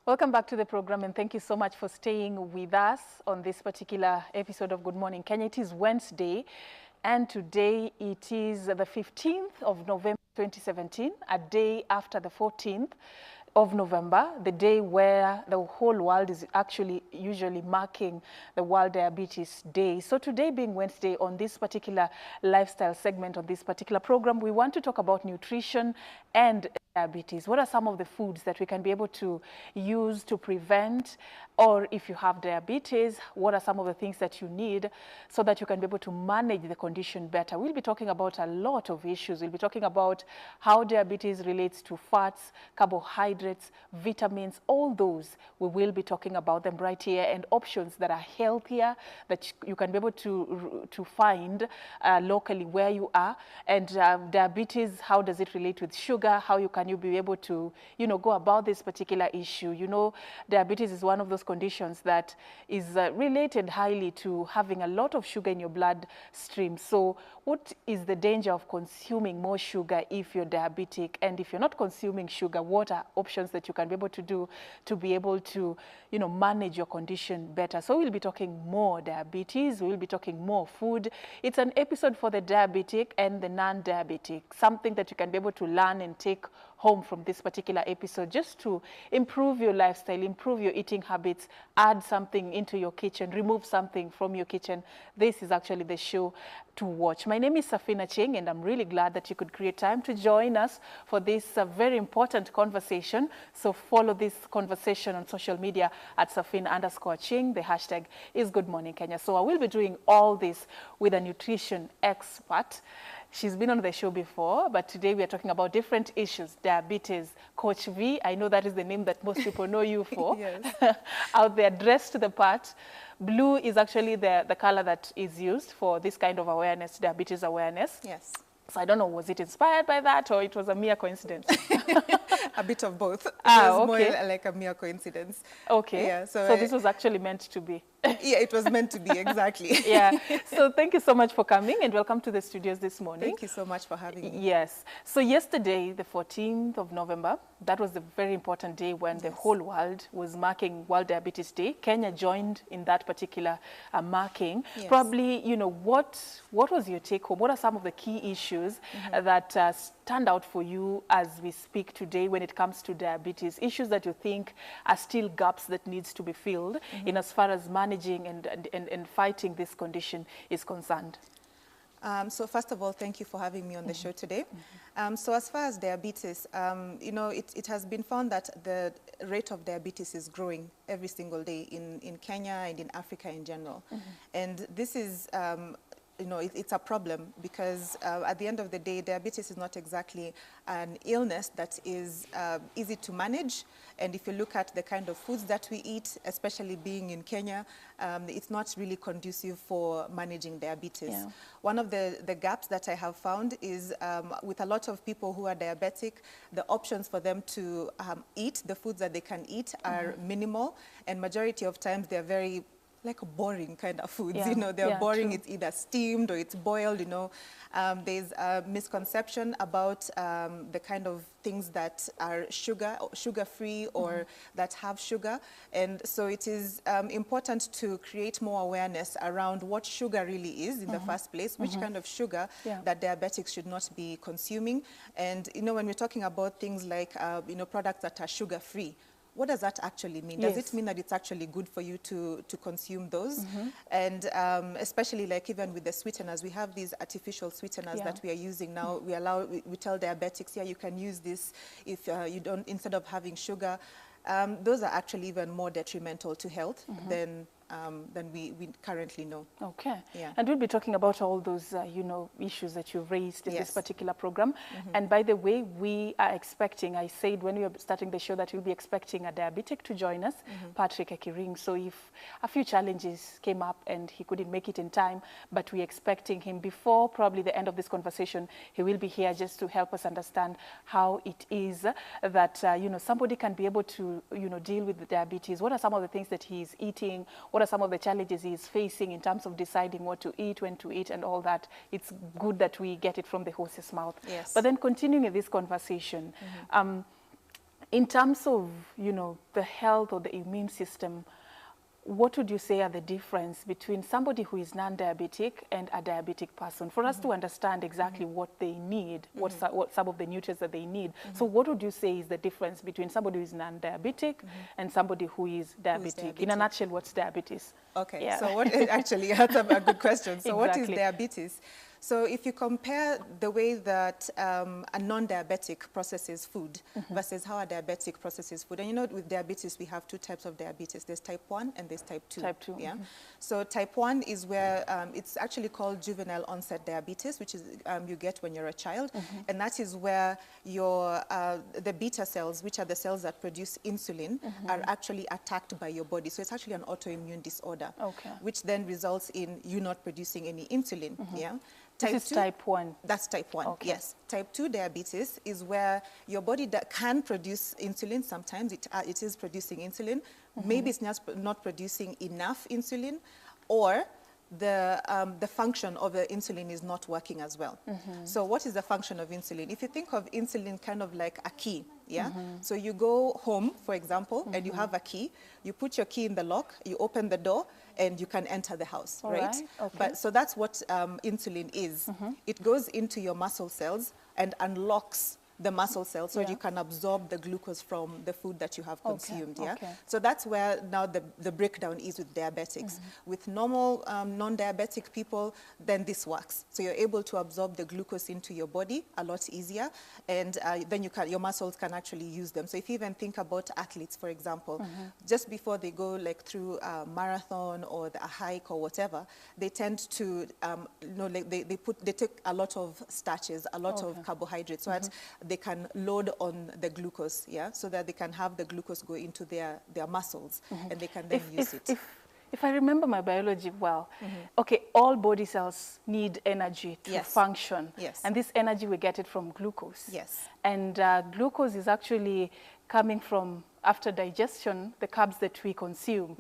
Welcome back to the program, and thank you so much for staying with us on this particular episode of Good Morning Kenya. It is Wednesday, and today it is the 15th of November 2017, a day after the 14th of November, the day where the whole world is actually usually marking the World Diabetes Day. So today being Wednesday, on this particular lifestyle segment, on this particular program, we want to talk about nutrition and diabetes. What are some of the foods that we can be able to use to prevent, or if you have diabetes, what are some of the things that you need so that you can be able to manage the condition better? We'll be talking about a lot of issues. We'll be talking about how diabetes relates to fats, carbohydrates, vitamins, all those. We will be talking about them right here, and options that are healthier that you can be able to find locally where you are. And diabetes, how does it relate with sugar? How can you be able to, go about this particular issue? Diabetes is one of those conditions that is related highly to having a lot of sugar in your bloodstream. So what is the danger of consuming more sugar if you're diabetic? And if you're not consuming sugar, what are options that you can be able to do to be able to, manage your condition better? So we'll be talking more diabetes. We'll be talking more food. It's an episode for the diabetic and the non-diabetic, something that you can be able to learn and take home from this particular episode, just to improve your lifestyle, improve your eating habits, add something into your kitchen, remove something from your kitchen. This is actually the show to watch. My name is Safina Cheng, and I'm really glad that you could create time to join us for this very important conversation. So follow this conversation on social media at Safina_Cheng. The hashtag is Good Morning Kenya. So I will be doing all this with a nutrition expert. She's been on the show before, but today we are talking about different issues. Diabetes. Coach V, I know that is the name that most people know you for. Yes. Out there, dressed to the part. Blue is actually the color that is used for this kind of awareness, diabetes awareness. Yes. So I don't know, was it inspired by that, or it was a mere coincidence? A bit of both. It was more like a mere coincidence. Okay. Yeah, so this was actually meant to be. Yeah, it was meant to be, exactly. Yeah. So thank you so much for coming, and welcome to the studios this morning. Thank you so much for having me. Yes. So yesterday, the 14th of November, that was a very important day when the whole world was marking World Diabetes Day. Kenya joined in that particular marking. Yes. Probably, what was your take home? What are some of the key issues that stand out for you as we speak today when it comes to diabetes? Issues that you think are still gaps that needs to be filled in as far as managing and fighting this condition is concerned? So first of all, thank you for having me on the show today. So as far as diabetes, it has been found that the rate of diabetes is growing every single day in Kenya and in Africa in general. And this is it's a problem because at the end of the day, diabetes is not exactly an illness that is easy to manage. And if you look at the kind of foods that we eat, especially being in Kenya, it's not really conducive for managing diabetes. Yeah. One of the gaps that I have found is with a lot of people who are diabetic, the options for them to eat, the foods that they can eat are minimal. And majority of times they're very boring kind of foods, Yeah. they're boring. True. It's either steamed or it's boiled, There's a misconception about the kind of things that are sugar-free or that have sugar. And so it is important to create more awareness around what sugar really is in the first place, which kind of sugar that diabetics should not be consuming. And, when we're talking about things like, products that are sugar-free, what does that actually mean? Does it mean that it's actually good for you to consume those? And especially even with the sweeteners, we have these artificial sweeteners that we are using now. We tell diabetics, you can use this if you don't, instead of having sugar. Those are actually even more detrimental to health than we currently know. Okay. Yeah. And we'll be talking about all those, issues that you've raised in this particular program. Mm-hmm. And by the way, we are expecting, I said when we were starting the show that we'll be expecting a diabetic to join us, Patrick Ekiring. So if a few challenges came up and he couldn't make it in time, but we're expecting him before probably the end of this conversation, he will be here just to help us understand how it is that, somebody can be able to, deal with the diabetes. What are some of the things that he's eating? What are some of the challenges he's facing in terms of deciding what to eat, when to eat, and all that? It's good that we get it from the horse's mouth. Yes. But then continuing this conversation, In terms of, you know, the health or the immune system, what would you say are the difference between somebody who is non-diabetic and a diabetic person? For us to understand exactly what they need, what some of the nutrients that they need. So what would you say is the difference between somebody who is non-diabetic and somebody who is diabetic? In a nutshell, what's diabetes? Okay, Yeah. so what actually, that's a good question. So what is Exactly. diabetes? So if you compare the way that a non-diabetic processes food versus how a diabetic processes food, and you know with diabetes we have two types of diabetes. There's type 1 and there's type 2. Type 2. Yeah. So type 1 is where it's actually called juvenile onset diabetes, which is you get when you're a child, and that is where your the beta cells, which are the cells that produce insulin, are actually attacked by your body. So it's actually an autoimmune disorder, which then results in you not producing any insulin. Yeah. This is type 1. That's type 1, yes. Type 2 diabetes is where your body can produce insulin. Sometimes it is producing insulin. Maybe it's not producing enough insulin, or the function of the insulin is not working as well. So what is the function of insulin? If you think of insulin kind of like a key, yeah? So you go home, for example, and you have a key. You put your key in the lock, you open the door, and you can enter the house, right? But so that's what insulin is. It goes into your muscle cells and unlocks the muscle cells so you can absorb the glucose from the food that you have consumed. Yeah. So that's where now the breakdown is with diabetics. With normal non-diabetic people, then this works. So you're able to absorb the glucose into your body a lot easier, and then your muscles can actually use them. So if you even think about athletes, for example, just before they go like through a marathon or a hike or whatever, they tend to they take a lot of starches, a lot of carbohydrates, so that they can load on the glucose, yeah, so that they can have the glucose go into their muscles, and they can then use it. If I remember my biology well, okay, all body cells need energy to function. Yes. And this energy, we get it from glucose. Yes. And glucose is actually coming from, after digestion, the carbs that we consume.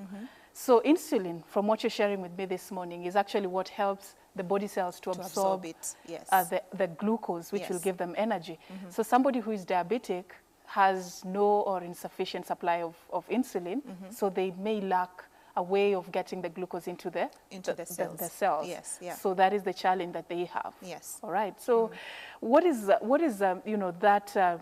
So insulin, from what you're sharing with me this morning, is actually what helps the body cells to absorb it, the glucose, which will give them energy. So somebody who is diabetic has no or insufficient supply of insulin, so they may lack a way of getting the glucose into the cells. Yes, So that is the challenge that they have. Yes. All right. So what is you know, that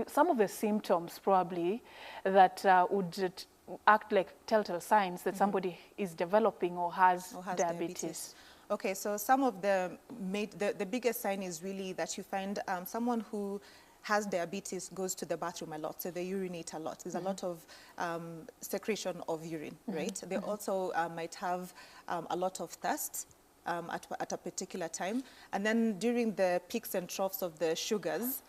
some of the symptoms probably that would act like telltale signs that somebody is developing or has diabetes. Okay, so some of the biggest sign is really that you find someone who has diabetes goes to the bathroom a lot, so they urinate a lot. There's a lot of secretion of urine, right? They also might have a lot of thirst at a particular time. And then during the peaks and troughs of the sugars,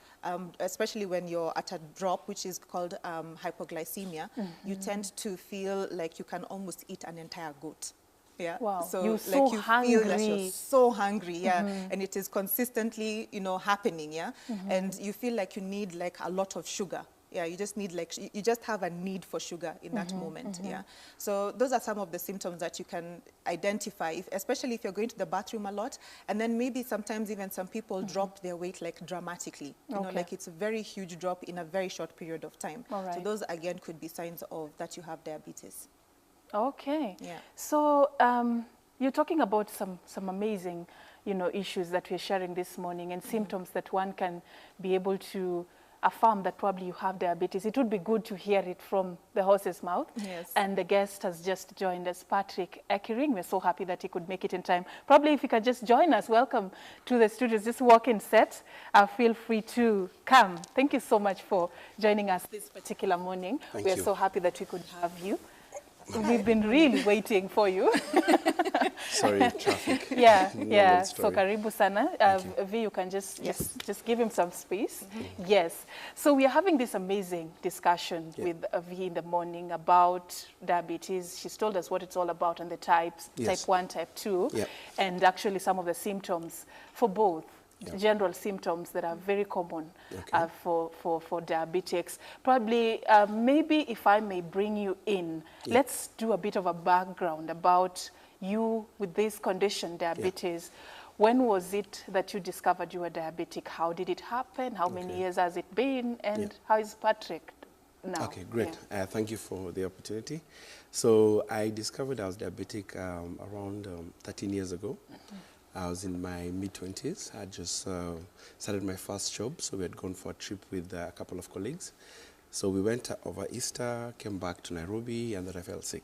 especially when you're at a drop, which is called hypoglycemia, you tend to feel like you can almost eat an entire goat. Yeah. Wow. So you're like so you hungry. feel that you're so hungry, yeah, and it is consistently, you know, happening, yeah, and you feel like you need like a lot of sugar. Yeah, you just need like, you just have a need for sugar in that moment, yeah. So those are some of the symptoms that you can identify, especially if you're going to the bathroom a lot, and then maybe sometimes even some people drop their weight like dramatically, you know, like it's a very huge drop in a very short period of time. So those again could be signs of that you have diabetes. Okay. Yeah. So you're talking about some amazing, you know, issues that we're sharing this morning and symptoms that one can be able to affirm that probably you have diabetes. It would be good to hear it from the horse's mouth. Yes. And the guest has just joined us, Patrick Ekiring. We're so happy that he could make it in time. Probably if you could just join us, welcome to the studios. Just walk in set. Feel free to come. Thank you so much for joining us this particular morning. We're so happy that we could have you. We've been really waiting for you. Sorry, traffic. Yeah. So karibu sana. V, you can just give him some space. Yes. So we are having this amazing discussion with V in the morning about diabetes. She's told us what it's all about and the types, type 1, type 2, and actually some of the symptoms for both. General symptoms that are very common for diabetics. Probably, maybe if I may bring you in, let's do a bit of a background about you with this condition, diabetes. When was it that you discovered you were diabetic? How did it happen? How many years has it been? And how is Patrick now. Okay, great. Yeah. Thank you for the opportunity. So I discovered I was diabetic around 13 years ago. I was in my mid-20s. I just started my first job, so we had gone for a trip with a couple of colleagues. So we went over Easter, came back to Nairobi, and then I fell sick.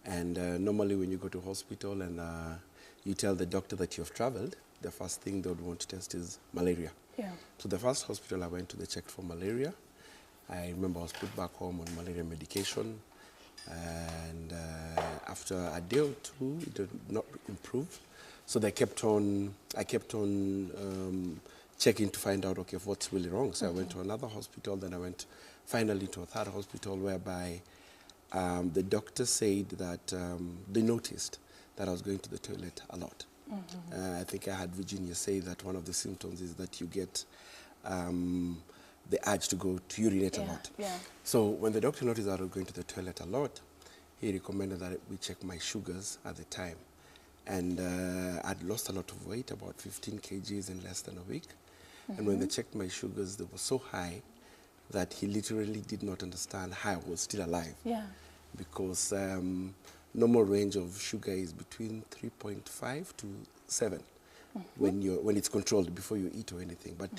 And normally when you go to hospital and you tell the doctor that you've traveled, the first thing they would want to test is malaria. Yeah. So the first hospital I went to, they checked for malaria. I remember I was put back home on malaria medication. And after a day or two, it did not improve. So I kept on checking to find out, okay, what's really wrong. So I went to another hospital, then I went finally to a third hospital whereby the doctor said that they noticed that I was going to the toilet a lot. I think I had Virginia say that one of the symptoms is that you get the urge to go to urinate a lot. Yeah. So when the doctor noticed that I was going to the toilet a lot, he recommended that we check my sugars at the time. And I'd lost a lot of weight, about 15 kgs in less than a week. And when they checked my sugars, they were so high that he literally did not understand how I was still alive. Yeah. Because normal range of sugar is between 3.5 to 7 when it's controlled before you eat or anything. But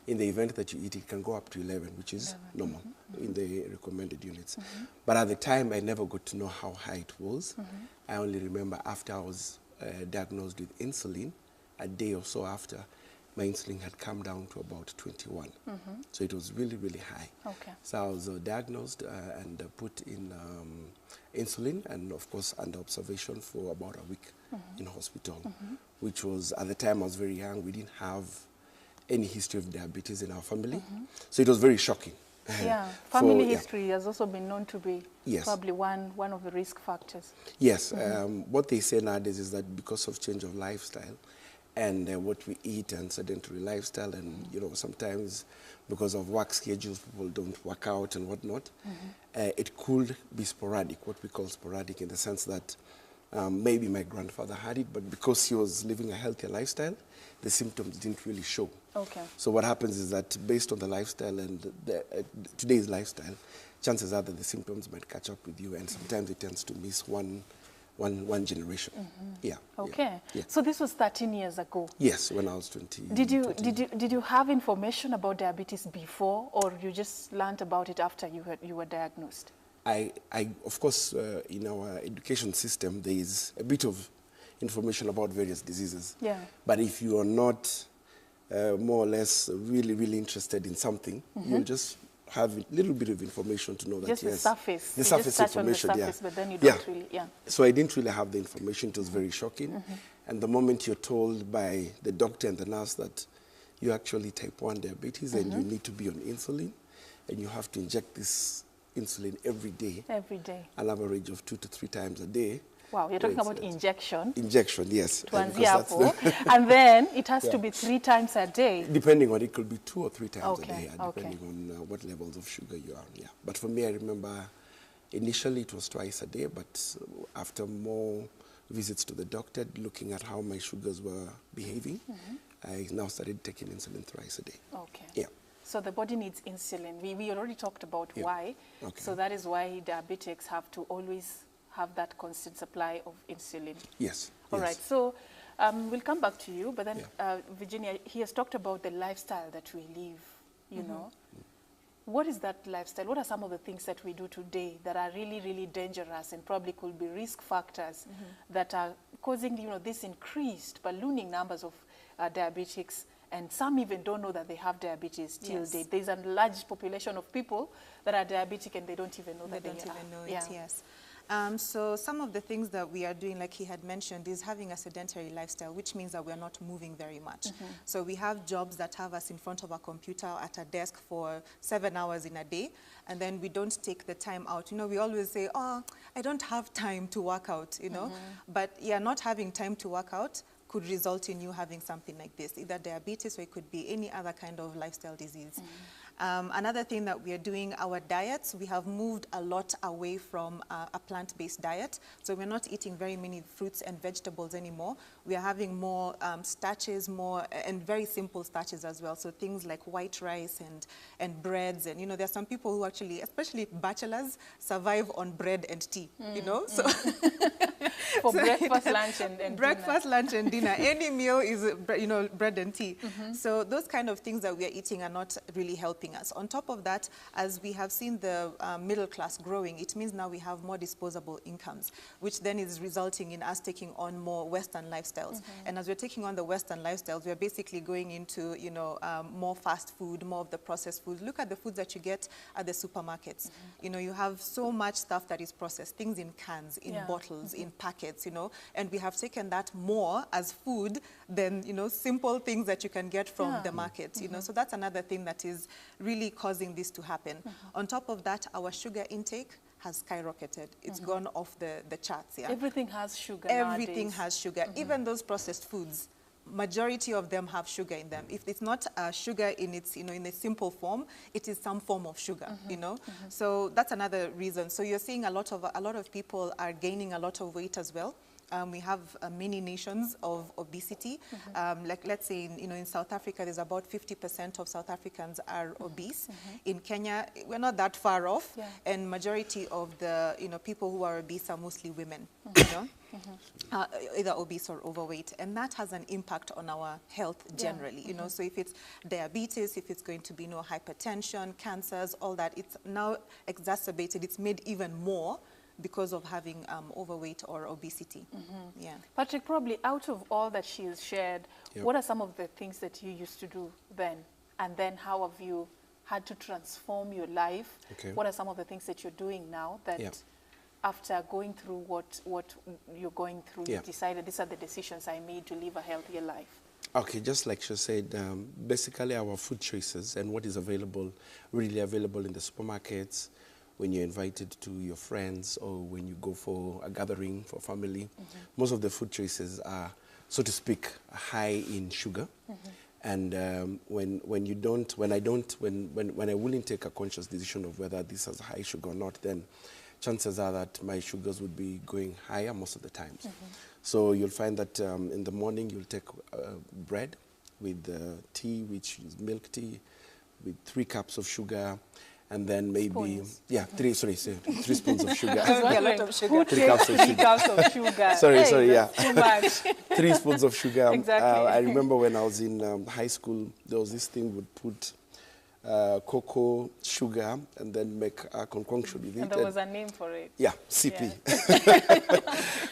in the event that you eat, it can go up to 11, which is normal in the recommended units. But at the time, I never got to know how high it was. I only remember after I was diagnosed with insulin, a day or so after, my insulin had come down to about 21. So it was really, really high. Okay. So I was diagnosed and put in insulin and, of course, under observation for about a week in hospital, which was, at the time I was very young. We didn't have any history of diabetes in our family. So it was very shocking. Yeah, family history has also been known to be probably one of the risk factors. Yes, what they say nowadays is that because of change of lifestyle and what we eat and sedentary lifestyle, and sometimes because of work schedules, people don't work out and whatnot, it could be sporadic, what we call sporadic, in the sense that maybe my grandfather had it, but because he was living a healthier lifestyle, the symptoms didn't really show. Okay. So what happens is that based on the lifestyle and today's lifestyle, chances are that the symptoms might catch up with you, and sometimes it tends to miss one generation. Yeah. Okay. Yeah. So this was 13 years ago. Yes, when I was 20. Did you have information about diabetes before, or you just learned about it after you were diagnosed? Of course, in our education system, there is a bit of information about various diseases. Yeah. But if you are not more or less really, really interested in something, you'll just have a little bit of information to know that, just yes. The surface. The surface information, on the surface, but then you don't really, So I didn't really have the information. It was very shocking. And the moment you're told by the doctor and the nurse that you actually type 1 diabetes and you need to be on insulin, and you have to inject this insulin every day. Every day. An average of 2 to 3 times a day. Wow, you're talking about injection. Injection, yes. And then it has to be 3 times a day. Depending on, it could be 2 or 3 times a day, depending on what levels of sugar you are on. Yeah. But for me, I remember initially it was twice a day, but after more visits to the doctor, looking at how my sugars were behaving, I now started taking insulin thrice a day. Okay. Yeah. So the body needs insulin. We already talked about why. Okay. So that is why diabetics have to always have that constant supply of insulin. Yes. All right. So we'll come back to you. But then, Virginia, he has talked about the lifestyle that we live, you know. What is that lifestyle? What are some of the things that we do today that are really, really dangerous and probably could be risk factors that are causing, this increased ballooning numbers of diabetics? And some even don't know that they have diabetes till date. There's a large population of people that are diabetic and they don't even know that they don't are. even know it, yes. So some of the things that we are doing, like he had mentioned, is having a sedentary lifestyle, which means that we're not moving very much. So we have jobs that have us in front of a computer at a desk for 7 hours in a day, and then we don't take the time out. We always say, oh, I don't have time to work out, But not having time to work out could result in you having something like this, either diabetes or it could be any other kind of lifestyle disease. Another thing that we are doing, our diets, we have moved a lot away from a plant-based diet. So we're not eating very many fruits and vegetables anymore. We are having more starches, and very simple starches as well. So things like white rice and breads. And, you know, there are some people who actually, especially bachelors, survive on bread and tea, you know? So for breakfast, lunch, and breakfast, lunch, and dinner. Any meal is, you know, bread and tea. So those kind of things that we are eating are not really helping us. On top of that, as we have seen the middle class growing, it means now we have more disposable incomes, which then is resulting in us taking on more Western lifestyles. And as we're taking on the Western lifestyles, we're basically going into, you know, more fast food, more of the processed food. Look at the foods that you get at the supermarkets. You know, you have so much stuff that is processed, things in cans, in bottles, in packets, you know, and we have taken that more as food than, you know, simple things that you can get from the market, you know. So that's another thing that is really causing this to happen. On top of that, our sugar intake has skyrocketed. It's gone off the charts. Yeah, everything has sugar. Everything nowadays. has sugar. Even those processed foods, majority of them have sugar in them. If it's not sugar in its, you know, in a simple form, it is some form of sugar, you know. So that's another reason. So you're seeing a lot of people are gaining a lot of weight as well. We have many nations of obesity. Like, let's say, in South Africa, there's about 50% of South Africans are obese. In Kenya, we're not that far off, and majority of the, people who are obese are mostly women, you know, either obese or overweight, and that has an impact on our health generally, you know. So if it's diabetes, if it's going to be, hypertension, cancers, all that, it's now exacerbated. It's made even more because of having overweight or obesity. Yeah. Patrick, probably out of all that she has shared, what are some of the things that you used to do then? And then how have you had to transform your life? Okay. What are some of the things that you're doing now that after going through what you're going through, you decided these are the decisions I made to live a healthier life? Okay, just like she said, basically our food choices and what is available, really available in the supermarkets, when you're invited to your friends or when you go for a gathering for family, most of the food choices are, so to speak, high in sugar. And when I wouldn't take a conscious decision of whether this has high sugar or not, then chances are that my sugars would be going higher most of the times. So you'll find that in the morning you'll take bread with tea, which is milk tea, with 3 cups of sugar. And then maybe, three spoons of sugar. A lot of sugar. 3 cups of sugar. 3 cups of sugar. Sorry, yeah. Too much. 3 spoons of sugar. Exactly. I remember when I was in high school, there was this thing would put cocoa, sugar, and then make a concoction with it. And there was a name for it. Yeah, CP.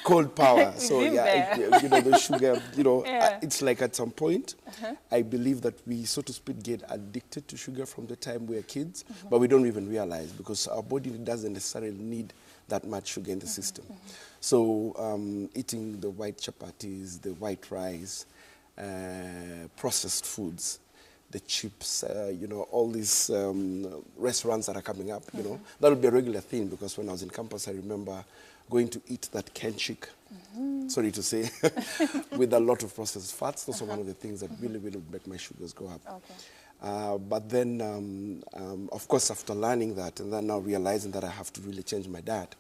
Cold power. So the sugar, it's like at some point, I believe that we, so to speak, get addicted to sugar from the time we're kids, but we don't even realize because our body doesn't necessarily need that much sugar in the system. So eating the white chapatis, the white rice, processed foods, the chips, all these restaurants that are coming up, that'll be a regular thing because when I was in campus, I remember going to eat that canned chick, sorry to say, with a lot of processed fats. Those are one of the things that really make my sugars go up. Okay. But then, of course, after learning that and then now realizing that I have to really change my diet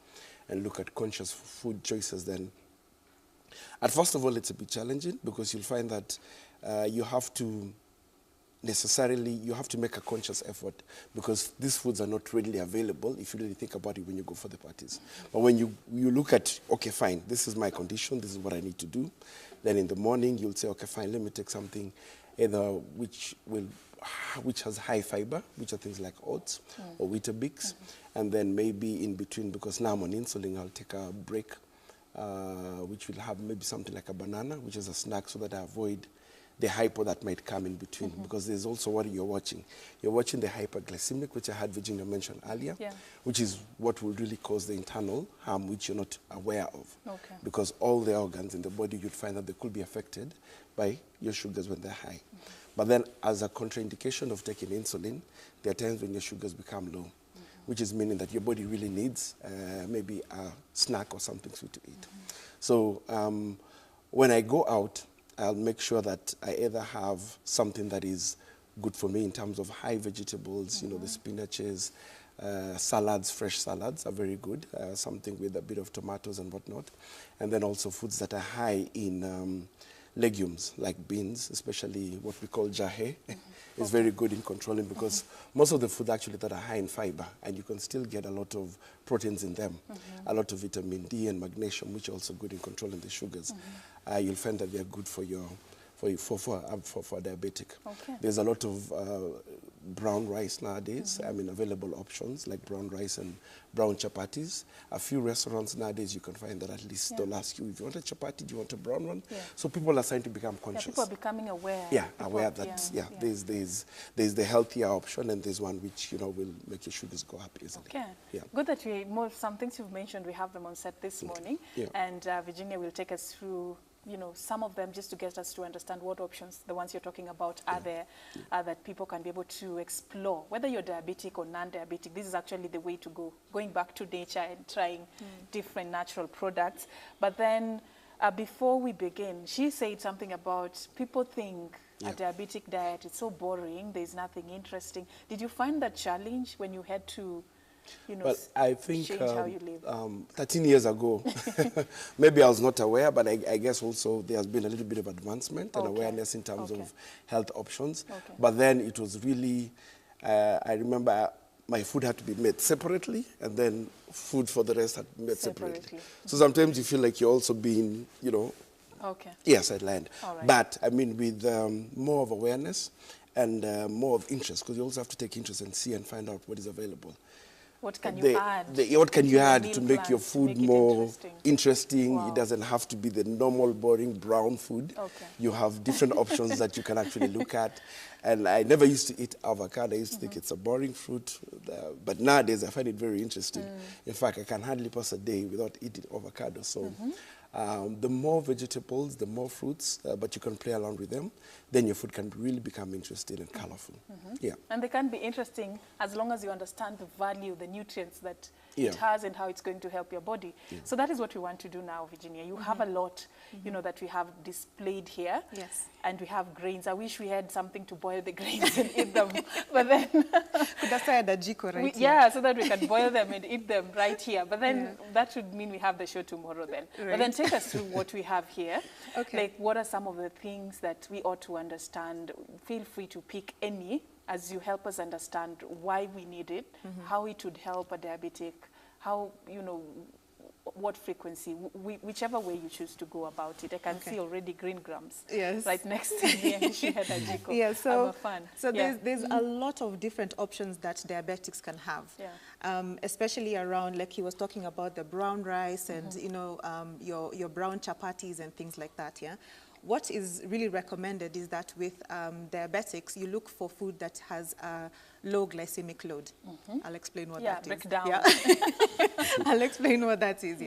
and look at conscious food choices, then at first of all, it's a bit challenging because you'll find that you have to make a conscious effort because these foods are not readily available if you really think about it when you go for the parties. But when you look at, okay, fine, this is my condition, this is what I need to do, then in the morning you'll say, okay, fine, let me take something either which has high fiber, which are things like oats or Weetabix, and then maybe in between, because now I'm on insulin, I'll take a break, which will have maybe something like a banana, which is a snack so that I avoid the hypo that might come in between, because there's also what you're watching. You're watching the hyperglycemic, which I had Virginia mention earlier, which is what will really cause the internal harm, which you're not aware of. Okay. Because all the organs in the body, you'd find that they could be affected by your sugars when they're high. But then as a contraindication of taking insulin, there are times when your sugars become low, which is meaning that your body really needs maybe a snack or something sweet to eat. So when I go out, I'll make sure that I either have something that is good for me in terms of high vegetables, you know, the spinaches, salads, fresh salads are very good, something with a bit of tomatoes and whatnot. And then also foods that are high in legumes, like beans, especially what we call jahe, is very good in controlling, because most of the food actually that are high in fiber, and you can still get a lot of proteins in them, a lot of vitamin D and magnesium, which are also good in controlling the sugars. You'll find that they're good for your for diabetic. Okay. There's a lot of brown rice nowadays. I mean, available options like brown rice and brown chapatis. A few restaurants nowadays you can find that at least they'll ask you, if you want a chapati, do you want a brown one? Yeah. So people are starting to become conscious. People are becoming aware. Yeah, aware that there's the healthier option, and there's one which, you know, will make your sugars go up easily. Okay. Yeah. Good that some things you've mentioned, we have them on set this morning. Yeah. And Virginia will take us through, you know, some of them, just to get us to understand what options, the ones you're talking about, are there that people can be able to explore. Whether you're diabetic or non-diabetic, this is actually the way to go, going back to nature and trying different natural products. But then before we begin, she said something about people think a diabetic diet is so boring, there's nothing interesting. Did you find that challenge when you had to, you know, well, I think change how you live? 13 years ago, maybe I was not aware, but I guess also there has been a little bit of advancement and awareness in terms of health options. Okay. But then it was really, I remember my food had to be made separately, and then food for the rest had to be made separately. So sometimes you feel like you're also being, you know, sidelined. Right. But I mean, with more of awareness and more of interest, because you also have to take interest and see and find out what is available. What can you add? What can you add to make your food more interesting? Wow. It doesn't have to be the normal, boring brown food. Okay. You have different options that you can actually look at. And I never used to eat avocado. I used to think it's a boring fruit. But nowadays, I find it very interesting. In fact, I can hardly pass a day without eating avocado. So the more vegetables, the more fruits, but you can play around with them, then your food can really become interesting and colorful. Yeah. And they can be interesting as long as you understand the value, the nutrients that it has and how it's going to help your body. So that is what we want to do now, Virginia. You have a lot, you know, that we have displayed here. Yes. And we have grains. I wish we had something to boil the grains and eat them. But then... so that we can boil them and eat them right here. But then that would mean we have the show tomorrow then. Right. But then take us through what we have here. Okay. Like, what are some of the things that we ought to understand? Feel free to pick any as you help us understand why we need it, how it would help a diabetic, how, you know, what frequency, whichever way you choose to go about it. I can see already green grams right next to me, and she had a jiko. Yeah, so, I'm a fan. So there's a lot of different options that diabetics can have, especially around, like he was talking about the brown rice and, you know, your brown chapatis and things like that, What is really recommended is that with diabetics, you look for food that has a low glycemic load. I'll explain what that break is. Down. I'll explain what that is,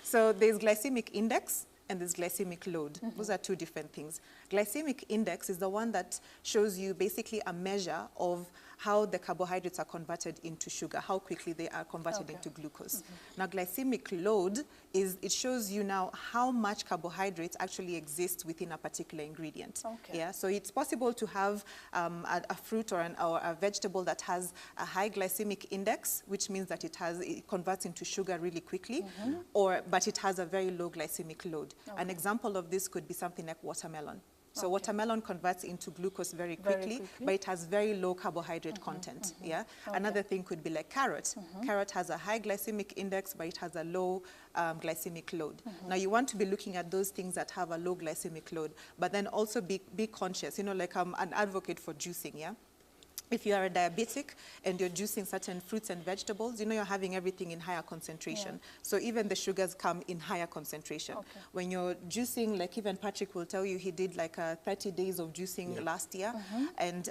So there's glycemic index and there's glycemic load. Those are two different things. Glycemic index is the one that shows you basically a measure of how the carbohydrates are converted into sugar, how quickly they are converted into glucose. Now, glycemic load it shows you now how much carbohydrates actually exist within a particular ingredient. So it's possible to have a fruit or a vegetable that has a high glycemic index, which means that it converts into sugar really quickly, but it has a very low glycemic load. An example of this could be something like watermelon. So watermelon converts into glucose very quickly, but it has very low carbohydrate content. Another thing could be like carrot. Carrot has a high glycemic index, but it has a low glycemic load. Now you want to be looking at those things that have a low glycemic load, but then also be conscious. You know, like I'm an advocate for juicing. If you are a diabetic and you're juicing certain fruits and vegetables, you know you're having everything in higher concentration. So even the sugars come in higher concentration. When you're juicing, like even Patrick will tell you, he did like 30 days of juicing last year. And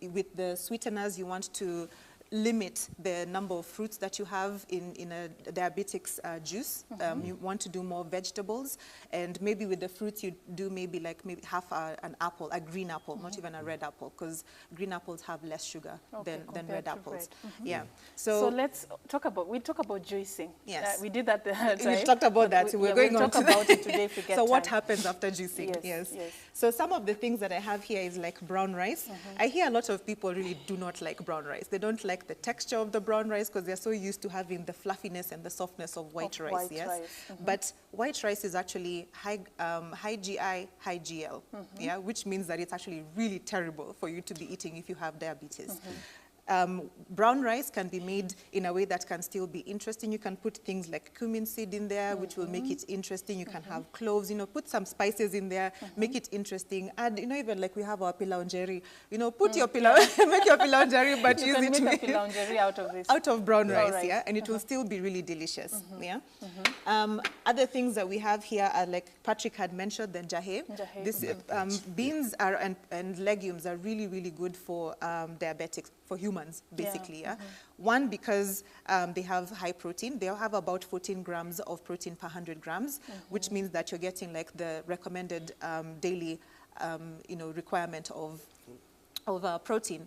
with the sweeteners, you want to limit the number of fruits that you have in a diabetics juice. You want to do more vegetables, and maybe with the fruits you do maybe half an apple, a green apple, not even a red apple, because green apples have less sugar than red apples. Yeah. So let's talk about, we talk about juicing. Yes. We did that the other time. We talked about that. We'll talk about it today if we get So time. what happens after juicing? Yes. So some of the things that I have here is like brown rice. I hear a lot of people really do not like brown rice. They don't like the texture of the brown rice because they're so used to having the fluffiness and the softness of white rice. But white rice is actually high GI, high GL, which means that it's actually really terrible for you to be eating if you have diabetes. Brown rice can be made in a way that can still be interesting. You can put things like cumin seed in there, which will make it interesting. You can have cloves, put some spices in there, make it interesting. Add, even like we have our pilau njeri, put your pilau, make your pilau njeri, but you use can it make a pilau njeri out of this. Out of brown rice, yeah, and it will still be really delicious, yeah. Other things that we have here are like Patrick had mentioned, the jahe. This beans and legumes are really, really good for diabetics, for humans, basically. Yeah. One, because they have high protein. They have about 14 grams of protein per 100 grams, which means that you're getting like the recommended daily, requirement of protein.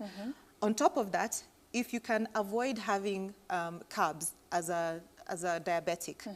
On top of that, if you can avoid having carbs as a diabetic,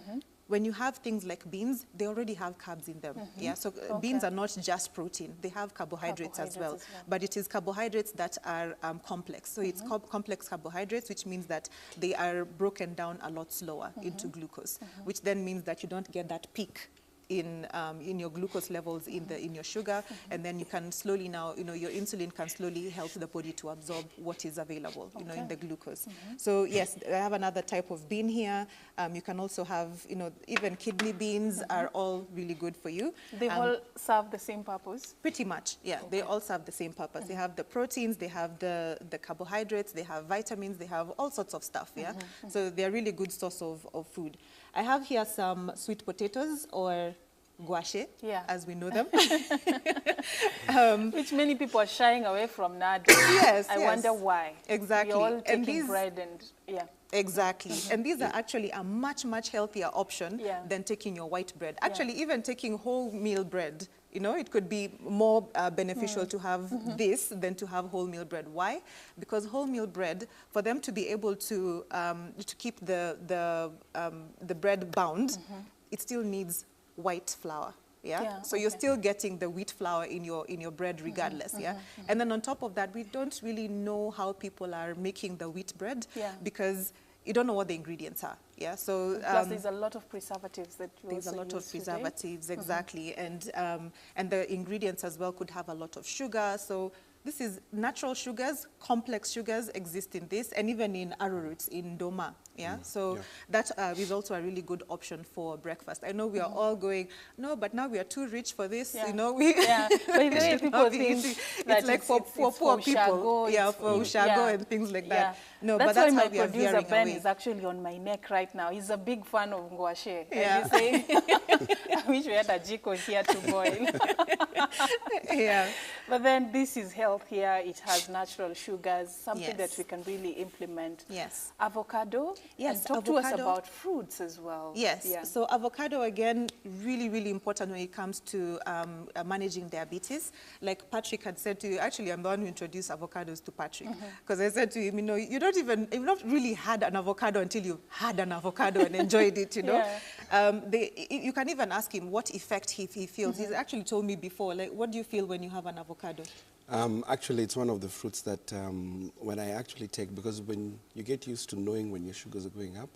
when you have things like beans, they already have carbs in them. Yeah, so beans are not just protein; they have carbohydrates as well. But it is carbohydrates that are complex. So it's complex carbohydrates, which means that they are broken down a lot slower into glucose, which then means that you don't get that peak in your glucose levels in your sugar, and then you can slowly now, your insulin can slowly help the body to absorb what is available, in the glucose. So yes, I have another type of bean here. You can also have, even kidney beans are all really good for you. They all serve the same purpose? Pretty much, yeah. They all serve the same purpose. They have the proteins, they have the carbohydrates, they have vitamins, they have all sorts of stuff, yeah. So they're really good source of food. I have here some sweet potatoes, or guashe, as we know them. Which many people are shying away from nowadays. Yes, I wonder why. Exactly. We're all taking bread and, Exactly. And these are actually a much, much healthier option than taking your white bread. Actually, even taking wholemeal bread, it could be more beneficial to have this than to have wholemeal bread. Why? Because wholemeal bread, for them to be able to keep the bread bound, it still needs white flour. So you're still getting the wheat flour in your bread regardless, And then on top of that, we don't really know how people are making the wheat bread because you don't know what the ingredients are, So plus there's a lot of preservatives that you there's also a lot use of preservatives, exactly, and the ingredients as well could have a lot of sugar. So this is natural sugars, complex sugars exist in this, and even in arrowroots, in doma. So that is also a really good option for breakfast. I know we are all going, no, but now we are too rich for this. We but the way people think it's like for poor people, for ushago and things like that. No, that's but that's why how my we are producer veering Ben away. is actually on my neck right now. He's a big fan of ngwashe. And he's saying, I wish we had a jiko here to boil. But then this is healthier. It has natural sugars, something that we can really implement. Avocado. And talk to us about fruits as well. So avocado, again, really, really important when it comes to managing diabetes. Like Patrick had said to you, actually, I'm the one who introduced avocados to Patrick. Because I said to him, you've not really had an avocado until you've had an avocado and enjoyed it, you can even ask him what effect he feels. He's actually told me before, like, what do you feel when you have an avocado? Actually, it's one of the fruits that when I actually take, because when you get used to knowing when your sugars are going up,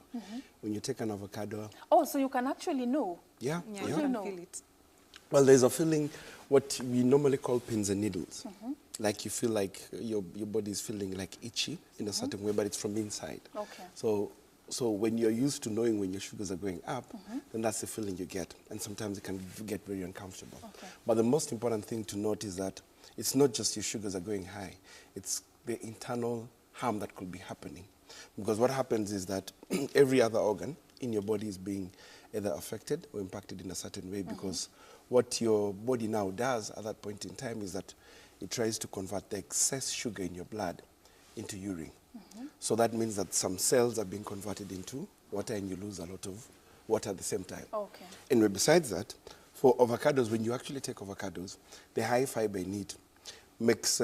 when you take an avocado... Oh, so you can actually know? You can feel it. Well, there's a feeling, what we normally call pins and needles. Like you feel like your body is feeling like itchy in a certain way, but it's from inside. So when you're used to knowing when your sugars are going up, then that's the feeling you get. And sometimes it can get very uncomfortable. But the most important thing to note is that it's not just your sugars are going high, it's the internal harm that could be happening. Because what happens is that every other organ in your body is being either affected or impacted in a certain way, because what your body now does at that point in time is that it tries to convert the excess sugar in your blood into urine. So that means that some cells are being converted into water and you lose a lot of water at the same time. Okay. And besides that, for avocados, when you actually take avocados, the high fiber in it makes,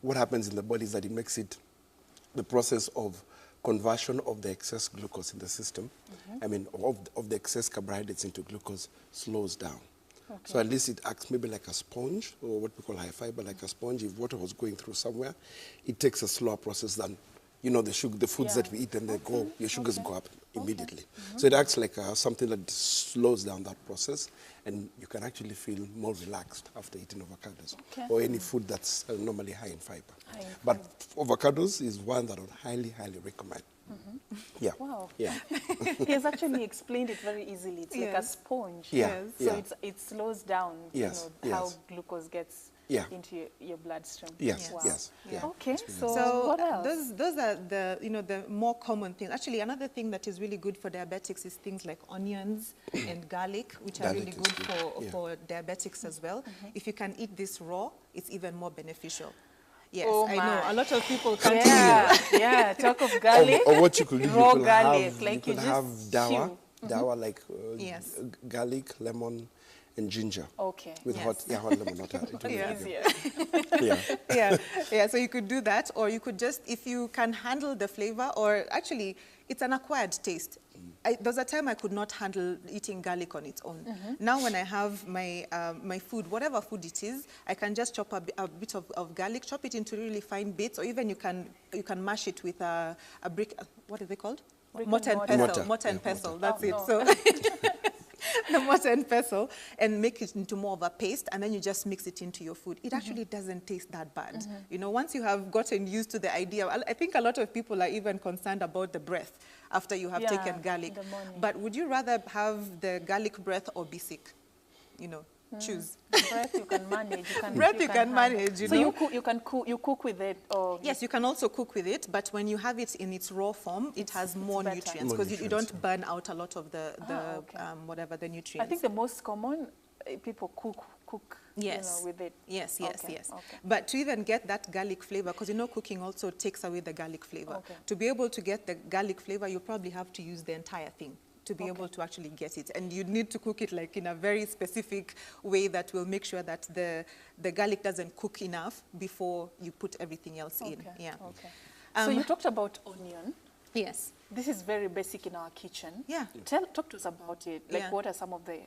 what happens in the body is that it makes it, the process of conversion of the excess glucose in the system, I mean, of the excess carbohydrates into glucose slows down. Okay. So at least it acts maybe like a sponge, or what we call high fiber, like a sponge. If water was going through somewhere, it takes a slower process than, you know, the foods that we eat, and your sugars go up immediately. So it acts like something that slows down that process, and you can actually feel more relaxed after eating avocados, or any food that's normally high in fiber. But avocados is one that I would highly, highly recommend. Yeah. Wow. Yeah. He has actually explained it very easily. It's like a sponge. Yeah. So it slows down, Yes. how glucose gets into your bloodstream. Yes. Wow. Yes. Yeah. Okay. So what else? Those are the the more common things. Actually, another thing that is really good for diabetics is things like onions and garlic, which are really good for diabetics as well. If you can eat this raw, it's even more beneficial. Yes, I know. A lot of people can't Yeah, talk of garlic. Or what you could do, raw you could garlic, have, like you could have dawa, dawa like garlic, lemon, and ginger. Okay. With hot lemon, not hot. Easier. Yeah. So you could do that, or you could just, if you can handle the flavor, or actually, it's an acquired taste. There was a time I could not handle eating garlic on its own. Now when I have my my food, whatever food it is, I can just chop a bit of garlic, chop it into really fine bits, or even you can mash it with a brick. What is it called? Mortar and pestle. Mortar and pestle. That's it. So the mortar and pestle, and make it into more of a paste, and then you just mix it into your food. It actually doesn't taste that bad. You know, once you have gotten used to the idea, I think a lot of people are even concerned about the breath after you have taken garlic. But would you rather have the garlic breath or be sick? You know, choose. The breath you can manage. You can manage. You so know? you cook with it, or yes, you can also cook with it. But when you have it in its raw form, it has more nutrients, because you don't burn out a lot of the whatever the nutrients. I think the most common people cook. With it. Yes. But to even get that garlic flavor, because you know cooking also takes away the garlic flavor. To be able to get the garlic flavor, you probably have to use the entire thing to be able to actually get it. And you need to cook it like in a very specific way that will make sure that the garlic doesn't cook enough before you put everything else in. Yeah. So you talked about onion. Yes. This is very basic in our kitchen. Yeah. Talk to us about it. Like what are some of the,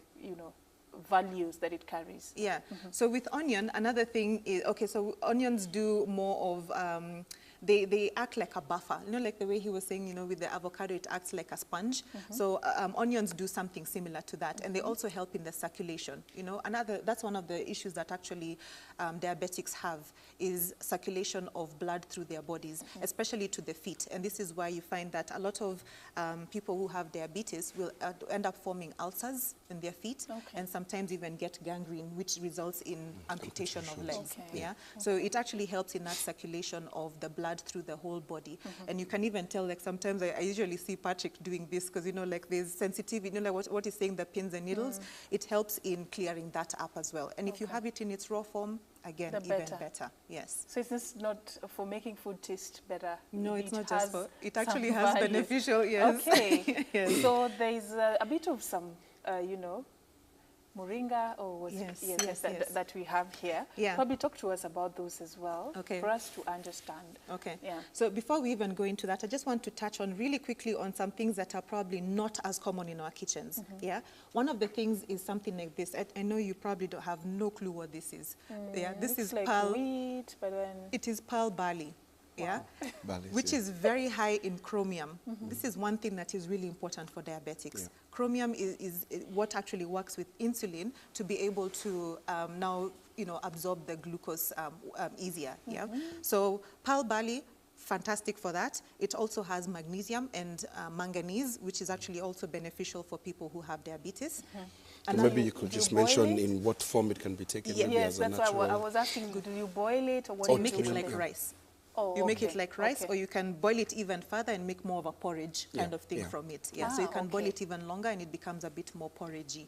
values that it carries? Yeah. So with onion, another thing is, so onions do more of, they act like a buffer. You know, like the way he was saying, with the avocado, it acts like a sponge. So onions do something similar to that. And they also help in the circulation. That's one of the issues that actually diabetics have, is circulation of blood through their bodies, especially to the feet. And this is why you find that a lot of people who have diabetes will end up forming ulcers in their feet, and sometimes even get gangrene, which results in amputation of legs. So it actually helps in that circulation of the blood through the whole body. And you can even tell, like sometimes I usually see Patrick doing this, because like there's sensitivity, like what he's saying, the pins and needles, it helps in clearing that up as well. And if you have it in its raw form, again, even better. Yes. So is this not for making food taste better? No, it's not just for, it actually has beneficial, yes. Okay. Yes. So there's a bit of some, moringa, or that we have here. Probably talk to us about those as well, for us to understand. So before we even go into that, I just want to touch on really quickly on some things that are probably not as common in our kitchens. One of the things is something like this. I know you probably don't have no clue what this is. This is like pearl wheat, but then it is pearl barley. Which is very high in chromium. This is one thing that is really important for diabetics. Chromium is what actually works with insulin to be able to now absorb the glucose easier. So pearl barley, fantastic for that. It also has magnesium and manganese, which is actually also beneficial for people who have diabetes. And maybe you could just mention in what form it can be taken. Yes, that's why I was asking, do you boil it, or what do you make it like rice? You make it like rice, or you can boil it even further and make more of a porridge kind of thing from it. So you can boil it even longer, and it becomes a bit more porridgey.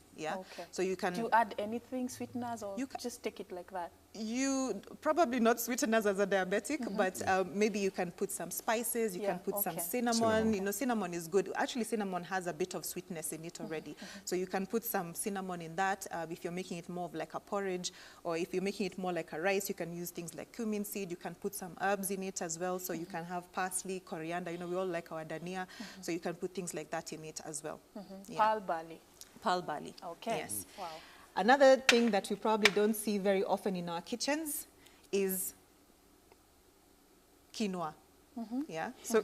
So you can. Do you add anything, sweeteners, or you just take it like that? You probably not sweeteners as a diabetic, but maybe you can put some spices, you can put some cinnamon. You know, cinnamon is good. Actually, cinnamon has a bit of sweetness in it already. So you can put some cinnamon in that. If you're making it more of like a porridge, or if you're making it more like a rice, you can use things like cumin seed. You can put some herbs in it as well. So you can have parsley, coriander. You know, we all like our dania. So you can put things like that in it as well. Pearl barley. Pearl barley. Okay. Yes. Wow. Another thing that we probably don't see very often in our kitchens is quinoa. Yeah, so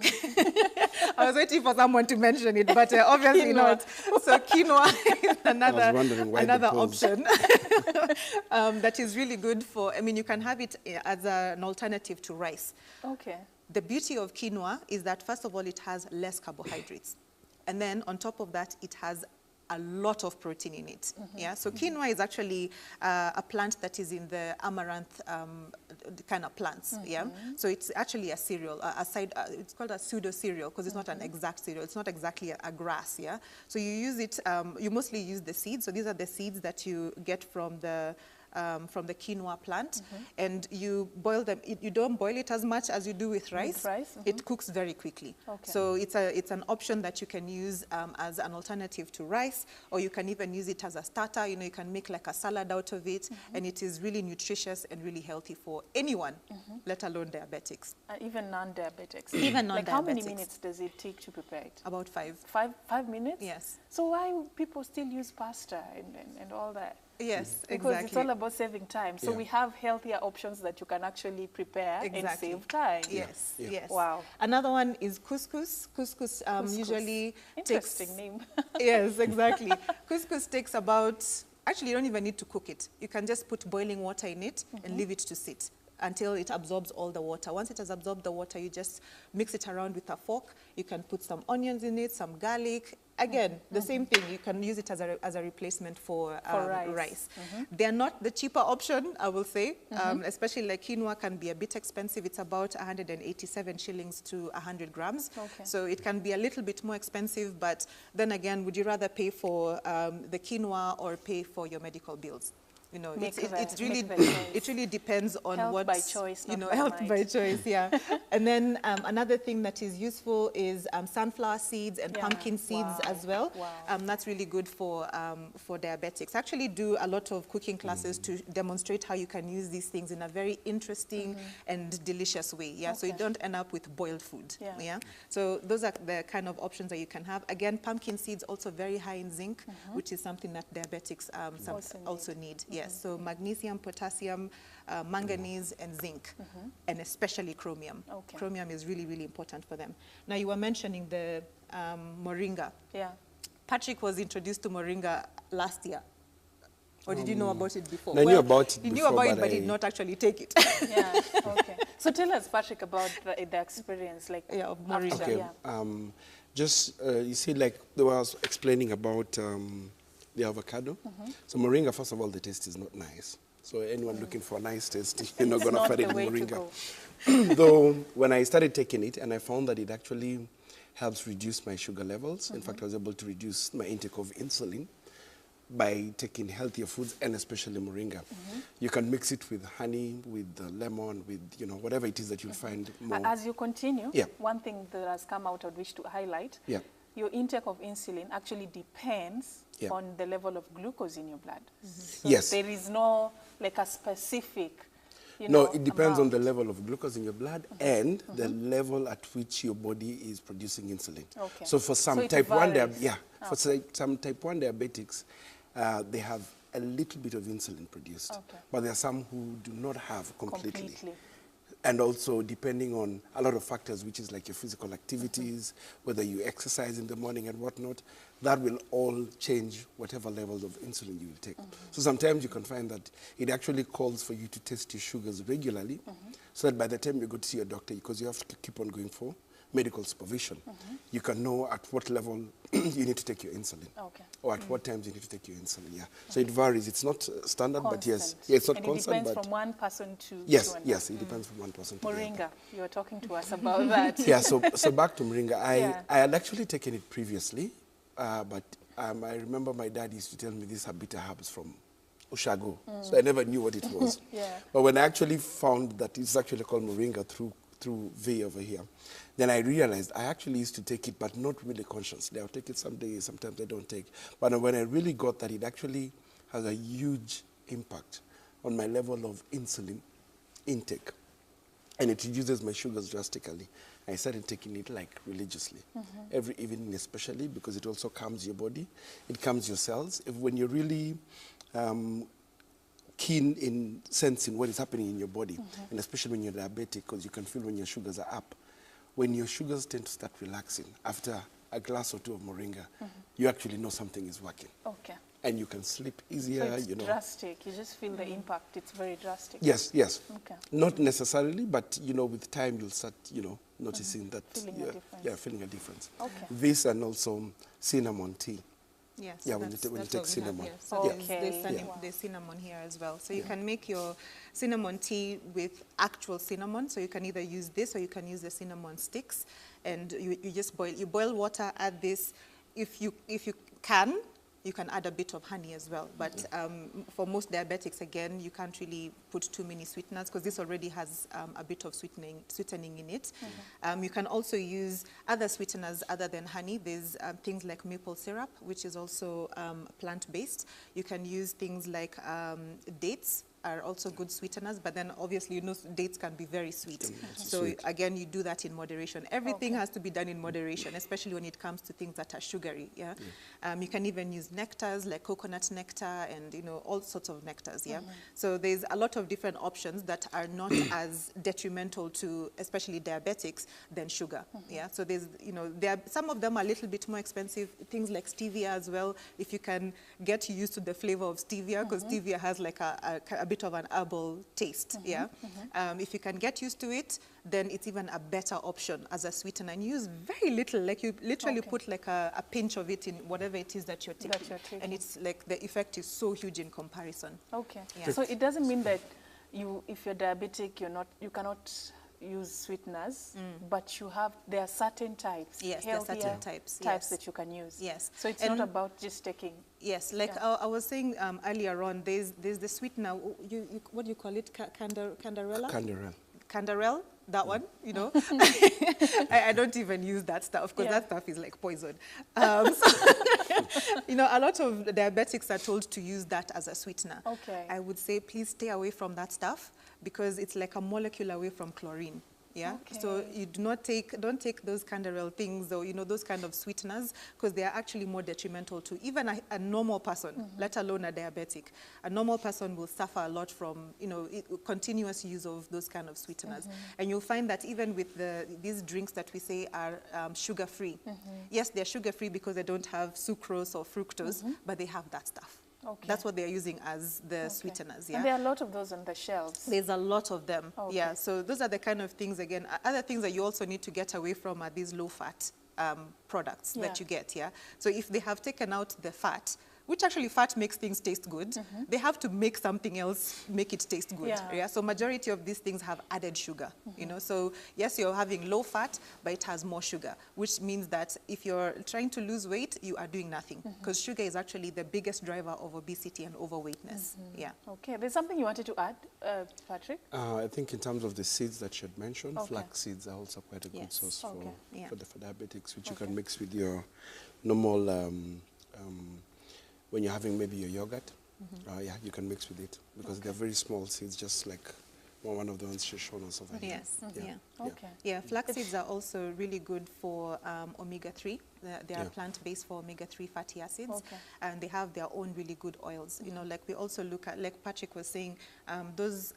I was waiting for someone to mention it, but obviously not. So quinoa is another option that is really good for, I mean, you can have it as an alternative to rice. Okay. The beauty of quinoa is that, first of all, it has less carbohydrates. And then on top of that, it has a lot of protein in it. Yeah, so quinoa is actually a plant that is in the amaranth kind of plants. Yeah, so it's actually a cereal, it's called a pseudo cereal because it's not an exact cereal. It's not exactly a grass. Yeah, so you use it. You mostly use the seeds. So these are the seeds that you get from the quinoa plant, and you boil them. You don't boil it as much as you do with rice. It cooks very quickly. Okay. So it's an option that you can use as an alternative to rice, or you can even use it as a starter. You know, you can make like a salad out of it, and it is really nutritious and really healthy for anyone, let alone diabetics. Even non-diabetics. Even non-diabetics. Like how many minutes does it take to prepare it? About 5. 5 minutes? Yes. So why people still use pasta and all that? Yes, because exactly. it's all about saving time. So we have healthier options that you can actually prepare and save time. Yes, yes. Wow. Another one is couscous. Couscous usually Interesting name. Yes, exactly. Couscous takes about, actually you don't even need to cook it. You can just put boiling water in it and leave it to sit until it absorbs all the water. Once it has absorbed the water, you just mix it around with a fork. You can put some onions in it, some garlic. Again, the same thing. You can use it as a replacement for rice. They're not the cheaper option, I will say. Especially like quinoa can be a bit expensive. It's about 187 shillings to 100 grams. Okay. So it can be a little bit more expensive. But then again, would you rather pay for the quinoa or pay for your medical bills? You know, it really depends on health by choice, you know, health by choice, yeah. And then another thing that is useful is sunflower seeds and pumpkin seeds as well. Wow. That's really good for diabetics. I actually do a lot of cooking classes to demonstrate how you can use these things in a very interesting and delicious way. Yeah, so you don't end up with boiled food. Yeah. So those are the kind of options that you can have. Again, pumpkin seeds also very high in zinc, which is something that diabetics also need. Yes, so magnesium, potassium, manganese, and zinc, and especially chromium. Okay. Chromium is really, really important for them. Now, you were mentioning the moringa. Yeah. Patrick was introduced to moringa last year. Or did you know about it before? I knew about it before, he knew about it, but did not actually take it. Yeah, okay. So tell us, Patrick, about the experience like of moringa. Okay. Just, you see, like they were explaining about the avocado. So moringa, first of all, the taste is not nice. So anyone looking for a nice taste, you're not going to find it in moringa. Though when I started taking it, and I found that it actually helps reduce my sugar levels. In fact, I was able to reduce my intake of insulin by taking healthier foods, and especially moringa. You can mix it with honey, with lemon, with, you know, whatever it is that you'll find more. As you continue, one thing that has come out, I wish to highlight, your intake of insulin actually depends on the level of glucose in your blood. So there is no, like, a specific, you know, it depends on the level of glucose in your blood and the level at which your body is producing insulin. Okay. So for some type 1 diabetics, they have a little bit of insulin produced, but there are some who do not have completely. And also depending on a lot of factors, which is like your physical activities, whether you exercise in the morning and whatnot, that will all change whatever levels of insulin you will take. So sometimes you can find that it actually calls for you to test your sugars regularly, so that by the time you go to see your doctor, because you have to keep on going for medical supervision, you can know at what level you need to take your insulin, or at what times you need to take your insulin. So it varies. It's not standard, but yes, it's not constant. It depends from one person to another. Yes, it depends from one person to moringa, another. you were talking to us about that. So back to moringa. I had actually taken it previously, but I remember my dad used to tell me these are bitter herbs from ushago. So I never knew what it was. Yeah. But when I actually found that it's actually called moringa through V over here, then I realized I actually used to take it, but not really consciously. I'll take it some days, sometimes I don't take. But when I really got that, it actually has a huge impact on my level of insulin intake. And it reduces my sugars drastically. I started taking it like religiously, every evening especially, because it also calms your body. It calms your cells. When you're really keen in sensing what is happening in your body, and especially when you're diabetic, because you can feel when your sugars are up. When your sugars tend to start relaxing after a glass or two of moringa, you actually know something is working. Okay. And you can sleep easier, So it's you know. drastic. You just feel the impact. It's very drastic. Yes, yes. Okay. Not necessarily, but, you know, with time you'll start, you know, noticing that. Feeling a difference. Yeah, feeling a difference. Okay. This and also cinnamon tea. Yes. Yeah, when you take what we have cinnamon. here. So Okay. there's cinnamon here as well. So you can make your cinnamon tea with actual cinnamon. So you can either use this or you can use the cinnamon sticks. And you just boil water, add this. If you can, you can add a bit of honey as well. But for most diabetics, again, you can't really put too many sweeteners because this already has a bit of sweetening in it. You can also use other sweeteners other than honey. There's things like maple syrup, which is also plant-based. You can use things like dates, are also good sweeteners, but then obviously, you know, dates can be very sweet. So again, you do that in moderation. Everything has to be done in moderation, especially when it comes to things that are sugary. Yeah, you can even use nectars like coconut nectar and, you know, all sorts of nectars. Yeah, so there's a lot of different options that are not as detrimental to especially diabetics than sugar. Yeah, so there's, you know, some of them are a little bit more expensive. Things like stevia as well. If you can get used to the flavor of stevia, because stevia has like a bit of an herbal taste, if you can get used to it, then it's even a better option as a sweetener. And use very little, like you literally put like a pinch of it in whatever it is that you're taking. And it's like the effect is so huge in comparison. Okay. Yeah. So it doesn't mean that if you're diabetic, you cannot use sweeteners, but there are certain types, yes, there are certain types that you can use. Yes. So it's not about just taking. Yes, like I was saying earlier on, there's the sweetener. What do you call it? Canderella. Canderel. That one, you know. I don't even use that stuff because that stuff is like poison. You know, a lot of diabetics are told to use that as a sweetener. Okay. I would say please stay away from that stuff because it's like a molecule away from chlorine. Yeah, so you don't take those Canderel things or, you know, those kind of sweeteners because they are actually more detrimental to even a normal person, let alone a diabetic. A normal person will suffer a lot from, you know, continuous use of those kind of sweeteners. And you'll find that even with these drinks that we say are sugar-free. Yes, they're sugar-free because they don't have sucrose or fructose, but they have that stuff. Okay. That's what they're using as the sweeteners, yeah? And there are a lot of those on the shelves. There's a lot of them, yeah. So those are the kind of things, again, other things that you also need to get away from are these low-fat products that you get, yeah? So if they have taken out the fat, which actually fat makes things taste good, they have to make something else make it taste good. Yeah. So majority of these things have added sugar, you know. So yes, you're having low fat, but it has more sugar, which means that if you're trying to lose weight, you are doing nothing because sugar is actually the biggest driver of obesity and overweightness. Yeah. Okay. There's something you wanted to add, Patrick? I think in terms of the seeds that you had mentioned, flax seeds are also quite a good source for diabetics, which you can mix with your normal when you're having maybe your yogurt, you can mix with it because they're very small seeds, just like one of the ones she's shown us over here. Yeah, flax seeds are also really good for omega-3. They are plant-based for omega-3 fatty acids, and they have their own really good oils. You know, like we also look at, like Patrick was saying, those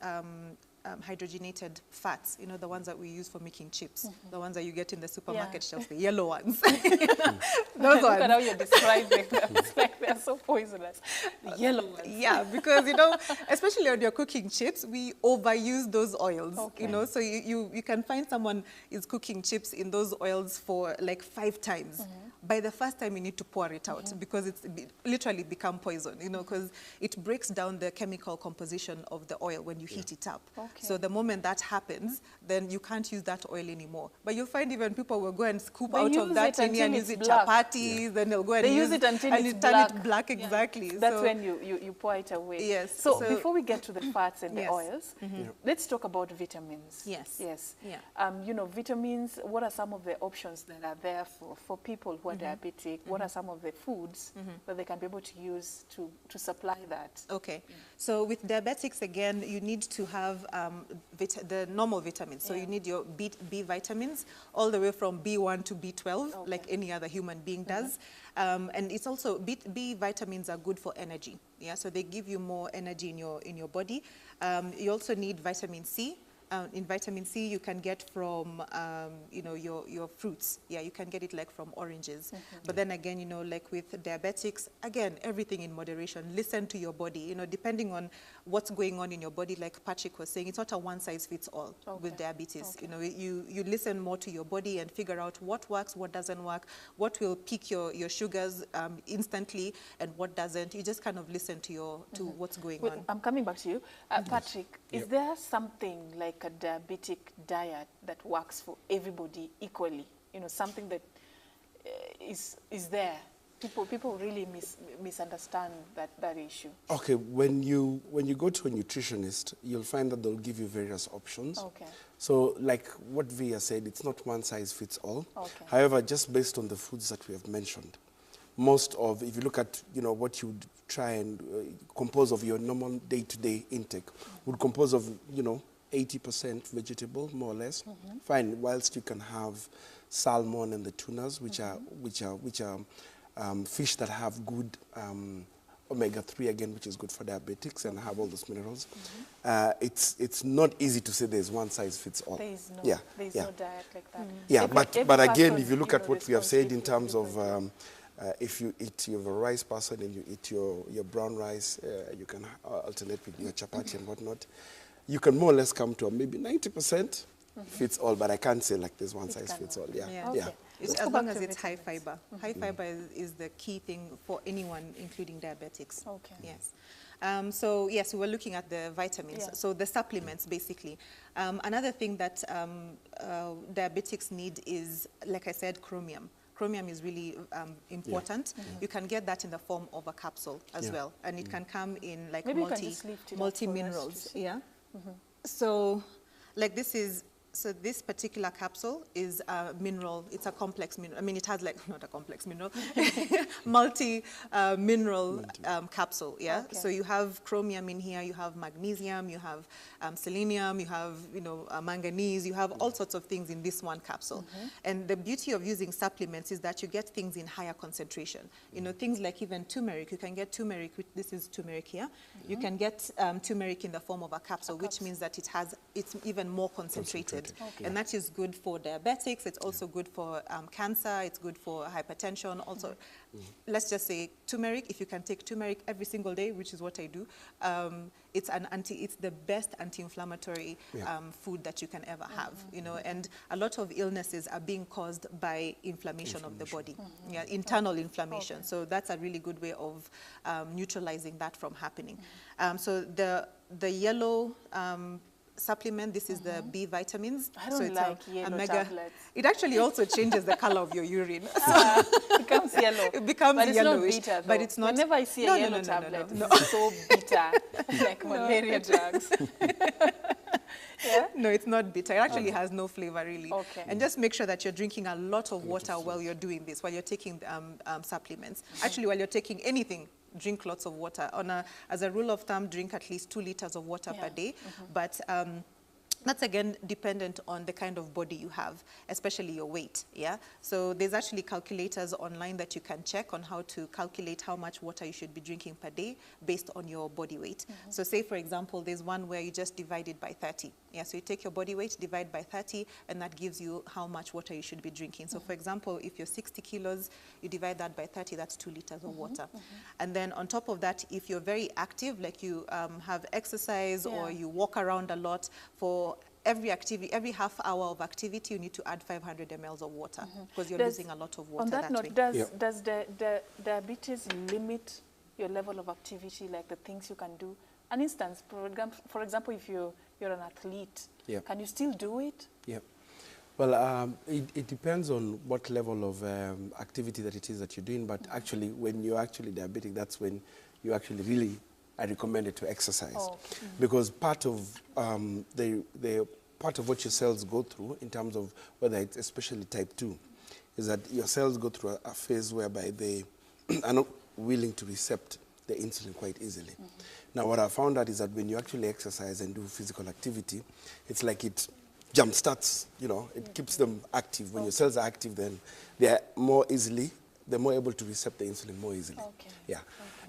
hydrogenated fats, you know, the ones that we use for making chips, the ones that you get in the supermarket shelves, the yellow ones. Those ones. Look at how you're describing them. It's like they're so poisonous. The yellow ones. Yeah, because, you know, especially when you're cooking chips, we overuse those oils, you know, so you can find someone is cooking chips in those oils for like 5 times. by the first time you need to pour it out because it's literally become poison, you know, because it breaks down the chemical composition of the oil when you heat it up. Okay. So the moment that happens, then you can't use that oil anymore. But you'll find even people will go and scoop They out use of that it tini and until use it it's black. chapatis, then they'll go and They use use it until and it's you turn black. it black, exactly. That's So when you pour it away. Yes. So, So- before we get to the fats and the Yes. oils, let's talk about vitamins. Yes. Yes. Yeah. You know, vitamins, what are some of the options that are there for people who are diabetic? What are some of the foods that they can be able to use to supply that? Okay, so with diabetics, again, you need to have the normal vitamins. So you need your B vitamins, all the way from B1 to B12, like any other human being does. And it's also, B vitamins are good for energy. Yeah, so they give you more energy in your body. You also need vitamin C. In vitamin C, you can get from, you know, your fruits. Yeah, you can get it like from oranges. But then again, you know, like with diabetics, again, everything in moderation. Listen to your body, you know, depending on what's going on in your body. Like Patrick was saying, it's not a one-size-fits-all with diabetes. You know, you listen more to your body and figure out what works, what doesn't work, what will peak your sugars instantly, and what doesn't. You just kind of listen to what's going on. I'm coming back to you. Patrick, is there something like a diabetic diet that works for everybody equally? You know, something that is there. People really misunderstand that issue. Okay, when you go to a nutritionist, you'll find that they'll give you various options. Okay. So like what Via said, it's not one size fits all. Okay. However, just based on the foods that we have mentioned, if you look at, you know, what you would try and compose of your normal day-to-day intake, would compose of, you know, 80% vegetable, more or less. Fine, whilst you can have salmon and the tunas, which are fish that have good omega-3, again, which is good for diabetics and have all those minerals. It's not easy to say there's one size fits all. There is no, yeah. there is no diet like that. Yeah, Every but again, person, if you look you at know, what we have said in responds terms of if you eat your rice person and you eat your brown rice, you can alternate with your chapati and whatnot. You can more or less come to maybe 90% fits all, but I can't say like there's one size fits all. Yeah, Yeah. Okay. yeah. As long as it's high fiber. High fiber is the key thing for anyone, including diabetics. Okay. Yes. So yes, we were looking at the vitamins. Yeah. So the supplements, basically. Another thing that diabetics need is, like I said, chromium. Chromium is really important. You can get that in the form of a capsule as well, and it can come in like Maybe you can just lift it up multi for us minerals. to see. Yeah. So, like this particular capsule is a mineral. It's a complex mineral. I mean, it has like, not a complex mineral, mineral capsule. Yeah. Okay. So you have chromium in here. You have magnesium. You have selenium. You have, you know, manganese. You have all sorts of things in this one capsule. And the beauty of using supplements is that you get things in higher concentration. You know, things like even turmeric. You can get turmeric. This is turmeric here. You can get turmeric in the form of a capsule, which means that it's even more concentrated. Okay. And that is good for diabetics. It's also good for cancer. It's good for hypertension. Also, let's just say turmeric. If you can take turmeric every single day, which is what I do, it's the best anti-inflammatory food that you can ever have. You know, and a lot of illnesses are being caused by inflammation of the body, internal inflammation. So that's a really good way of neutralizing that from happening. So the yellow supplement, this is the B vitamins. I don't so it's like a yellow mega, tablets. It actually also changes the color of your urine. It becomes yellow. It becomes but it's yellowish, not bitter, but it's not. Whenever I see a yellow tablet, it's so bitter, like malaria drugs. Yeah? No, it's not bitter. It actually has no flavor, really. Okay. And just make sure that you're drinking a lot of water while you're doing this, while you're taking supplements. Actually, while you're taking anything, drink lots of water. As a rule of thumb, drink at least 2 liters of water per day. But that's again dependent on the kind of body you have, especially your weight. Yeah. So there's actually calculators online that you can check on how to calculate how much water you should be drinking per day based on your body weight. So say, for example, there's one where you just divide it by 30. Yeah. So you take your body weight, divide by 30, and that gives you how much water you should be drinking. So for example, if you're 60 kilos, you divide that by 30, that's 2 liters of water. And then on top of that, if you're very active, like you have exercise or you walk around a lot, for every half hour of activity, you need to add 500 ml of water because you're losing a lot of water on that that note, way. does the diabetes limit your level of activity, like the things you can do? An instance, for example, if you're an athlete, can you still do it? Yeah. Well, it depends on what level of activity that it is that you're doing, but actually, when you're actually diabetic, that's when you actually really are recommended to exercise. Because part of part of what your cells go through, in terms of whether it's especially type 2, is that your cells go through a phase whereby they are not willing to accept the insulin quite easily. Now, what I found out is that when you actually exercise and do physical activity, it's like it jump-starts, you know, it keeps them active. When your cells are active, then they're more able to accept the insulin more easily. Yeah.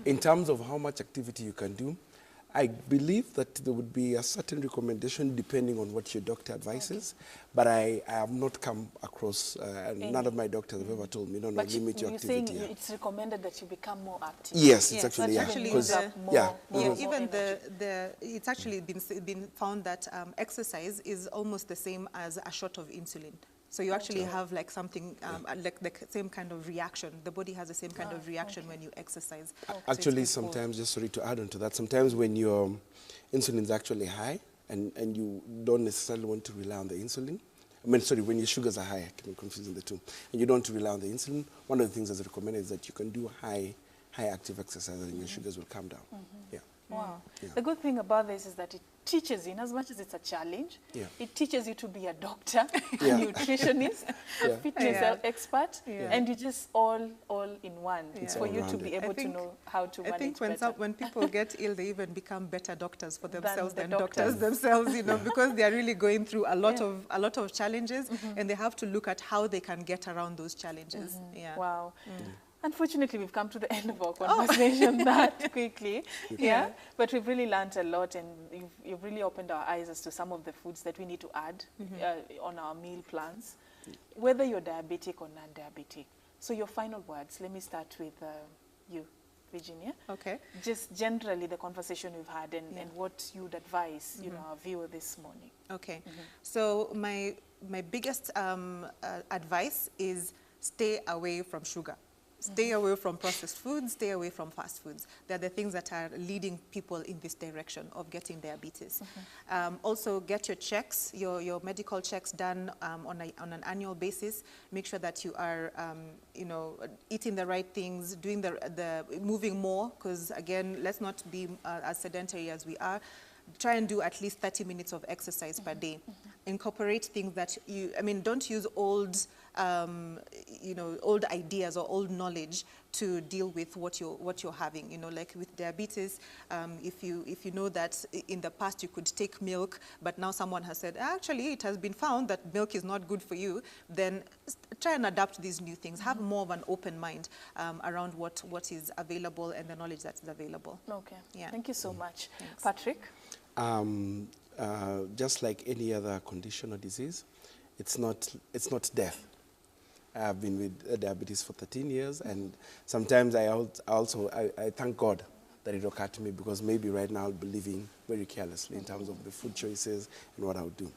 In terms of how much activity you can do, I believe that there would be a certain recommendation depending on what your doctor advises, but I have not come across, none of my doctors have ever told me, no, limit your activity. But you're saying it's recommended that you become more active. Yes, it's actually, it's actually been found that exercise is almost the same as a shot of insulin. So you actually have like something, like the same kind of reaction. The body has the same kind of reaction when you exercise. Actually, sometimes, just sorry to add on to that, sometimes when your insulin is actually high and you don't necessarily want to rely on the insulin, when your sugars are high, I can be confusing the two, and you don't want to rely on the insulin, one of the things that's recommended is that you can do high active exercise and your sugars will come down. Wow. The good thing about this is that it teaches you, in as much as it's a challenge, it teaches you to be a doctor, a nutritionist, a fitness expert, and you just all in one. It's for you to be able to know how to manage I think when people get ill, they even become better doctors for themselves than doctors themselves, you know, because they are really going through a lot of challenges, and they have to look at how they can get around those challenges. Wow. Unfortunately, we've come to the end of our conversation that quickly. But we've really learned a lot, and you've really opened our eyes as to some of the foods that we need to add on our meal plans, whether you're diabetic or non-diabetic. So your final words, let me start with you, Virginia. Okay. Just generally the conversation we've had and what you'd advise, you know, our viewer this morning. Okay. So my biggest advice is stay away from sugar. Stay away from processed foods, stay away from fast foods. They're the things that are leading people in this direction of getting diabetes. Also, get your checks, your medical checks done on an annual basis. Make sure that you are, you know, eating the right things, doing the moving more, because again, let's not be as sedentary as we are. Try and do at least 30 minutes of exercise per day. Incorporate things that don't use old, you know, old ideas or old knowledge to deal with what you're having. You know, like with diabetes, if you know that in the past you could take milk, but now someone has said, actually, it has been found that milk is not good for you, then try and adapt these new things. Have more of an open mind around what is available and the knowledge that's available. Okay. Yeah. Thank you so much. Thanks. Patrick? Just like any other condition or disease, it's not death. I've been with diabetes for 13 years, and sometimes I thank God that it occurred to me, because maybe right now I'll be living very carelessly in terms of the food choices and what I would do.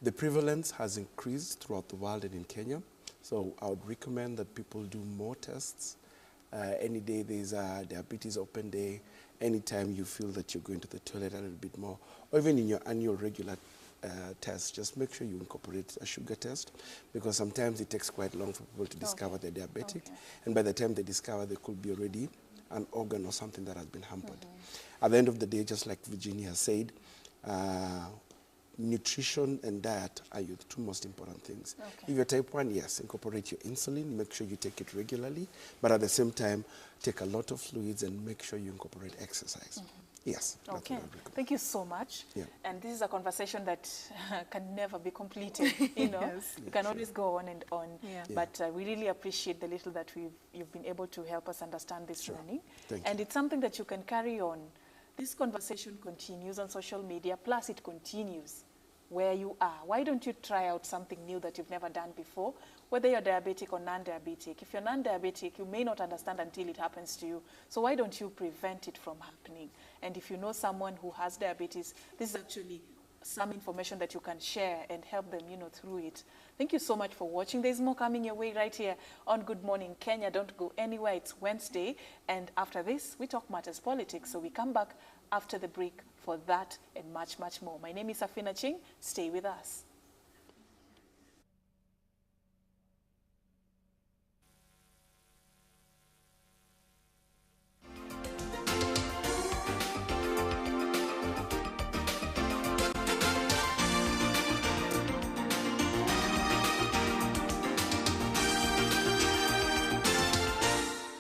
The prevalence has increased throughout the world and in Kenya, so I would recommend that people do more tests. Any day there's a diabetes open day, anytime you feel that you're going to the toilet a little bit more, or even in your annual regular test, just make sure you incorporate a sugar test, because sometimes it takes quite long for people to discover they're diabetic, and by the time they discover, there could be already an organ or something that has been hampered. At the end of the day, just like Virginia said, nutrition and diet are your two most important things. If you're type 1, yes, incorporate your insulin, make sure you take it regularly, but at the same time, take a lot of fluids and make sure you incorporate exercise. Yes. Okay. Thank you so much. And this is a conversation that can never be completed. You know, you can always go on and on. But we really appreciate the little that you've been able to help us understand this morning. And it's something that you can carry on. This conversation continues on social media, plus it continues where you are. Why don't you try out something new that you've never done before, whether you're diabetic or non-diabetic? If you're non-diabetic, you may not understand until it happens to you. So why don't you prevent it from happening? And if you know someone who has diabetes, this is actually some information that you can share and help them, through it. Thank you so much for watching. There's more coming your way right here on Good Morning Kenya. Don't go anywhere. It's Wednesday. And after this, we talk matters politics. So we come back after the break for that and much, much more. My name is Afina Ching. Stay with us.